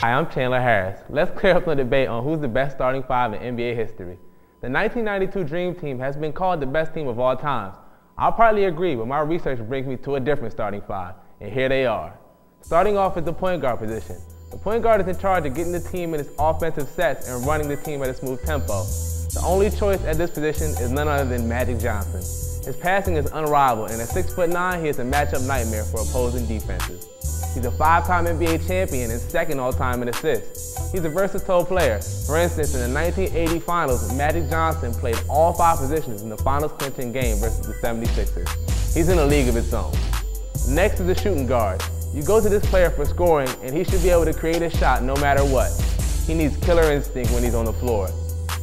Hi, I'm Chandler Harris. Let's clear up the debate on who's the best starting five in NBA history. The 1992 Dream Team has been called the best team of all time. I'll partly agree, but my research brings me to a different starting five, and here they are. Starting off at the point guard position. The point guard is in charge of getting the team in its offensive sets and running the team at a smooth tempo. The only choice at this position is none other than Magic Johnson. His passing is unrivaled, and at 6'9", he is a matchup nightmare for opposing defenses. He's a 5-time NBA champion and second all-time in assists. He's a versatile player. For instance, in the 1980 Finals, Magic Johnson played all 5 positions in the Finals clinching game versus the 76ers. He's in a league of its own. Next is the shooting guard. You go to this player for scoring, and he should be able to create a shot no matter what. He needs killer instinct when he's on the floor.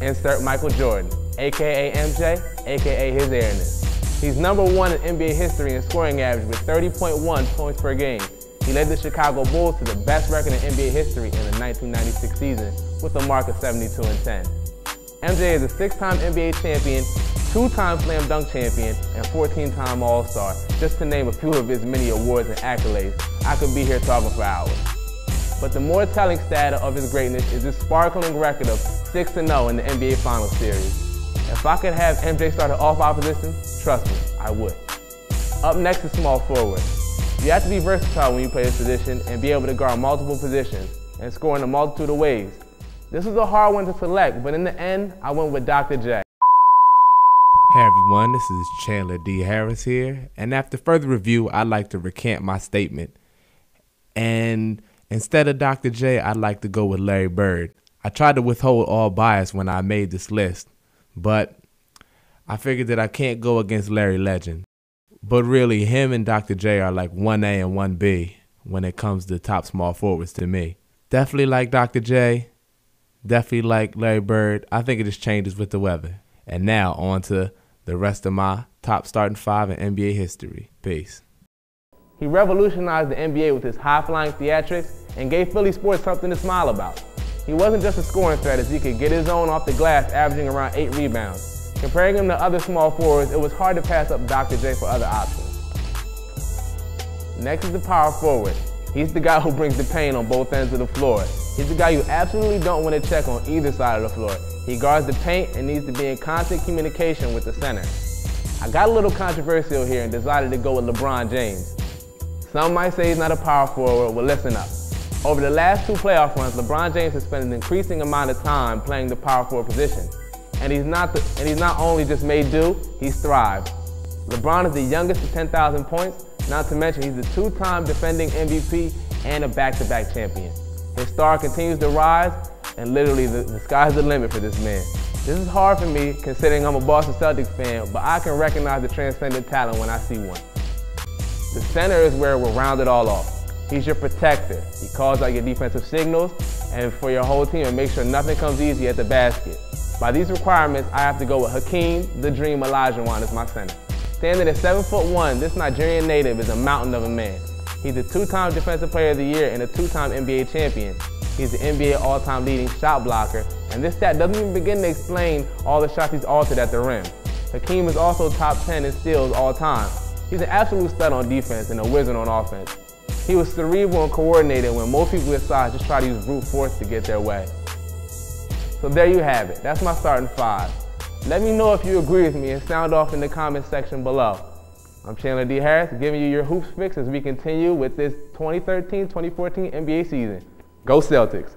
Insert Michael Jordan, aka MJ, aka his airness. He's #1 in NBA history in scoring average with 30.1 points per game. He led the Chicago Bulls to the best record in NBA history in the 1996 season with a mark of 72-10. MJ is a 6-time NBA champion, 2-time slam dunk champion, and 14-time All-Star, just to name a few of his many awards and accolades. I could be here talking for hours. But the more telling stat of his greatness is his sparkling record of 6-0 in the NBA Finals series. If I could have MJ start an off opposition, trust me, I would. Up next is small forward. You have to be versatile when you play this position and be able to guard multiple positions and score in a multitude of ways. This was a hard one to select, but in the end, I went with Dr. J. Hey everyone, this is Chandler D. Harris here, and after further review, I'd like to recant my statement. And instead of Dr. J, I'd like to go with Larry Bird. I tried to withhold all bias when I made this list, but I figured that I can't go against Larry Legend. But really, him and Dr. J are like 1A and 1B when it comes to top small forwards to me. Definitely like Dr. J, definitely like Larry Bird. I think it just changes with the weather. And now on to the rest of my top starting 5 in NBA history. Peace. He revolutionized the NBA with his high-flying theatrics and gave Philly sports something to smile about. He wasn't just a scoring threat, as he could get his own off the glass, averaging around 8 rebounds. Comparing him to other small forwards, it was hard to pass up Dr. J for other options. Next is the power forward. He's the guy who brings the pain on both ends of the floor. He's the guy you absolutely don't want to check on either side of the floor. He guards the paint and needs to be in constant communication with the center. I got a little controversial here and decided to go with LeBron James. Some might say he's not a power forward. Well, listen up. Over the last 2 playoff runs, LeBron James has spent an increasing amount of time playing the power forward position. And he's not only just made do, he's thrived. LeBron is the youngest to 10,000 points, not to mention he's the 2-time defending MVP and a back-to-back champion. His star continues to rise, and literally the sky's the limit for this man. This is hard for me considering I'm a Boston Celtics fan, but I can recognize the transcendent talent when I see one. The center is where we'll round it all off. He's your protector. He calls out your defensive signals and for your whole team and makes sure nothing comes easy at the basket. By these requirements, I have to go with Hakeem the Dream Olajuwon as my center. Standing at 7'1", this Nigerian native is a mountain of a man. He's a 2-time Defensive Player of the Year and a 2-time NBA champion. He's the NBA all-time leading shot blocker, and this stat doesn't even begin to explain all the shots he's altered at the rim. Hakeem is also top 10 in steals all time. He's an absolute stud on defense and a wizard on offense. He was cerebral and coordinated when most people his size just try to use brute force to get their way. So there you have it. That's my starting 5. Let me know if you agree with me and sound off in the comments section below. I'm Chandler D. Harris, giving you your hoops fix as we continue with this 2013-2014 NBA season. Go Celtics!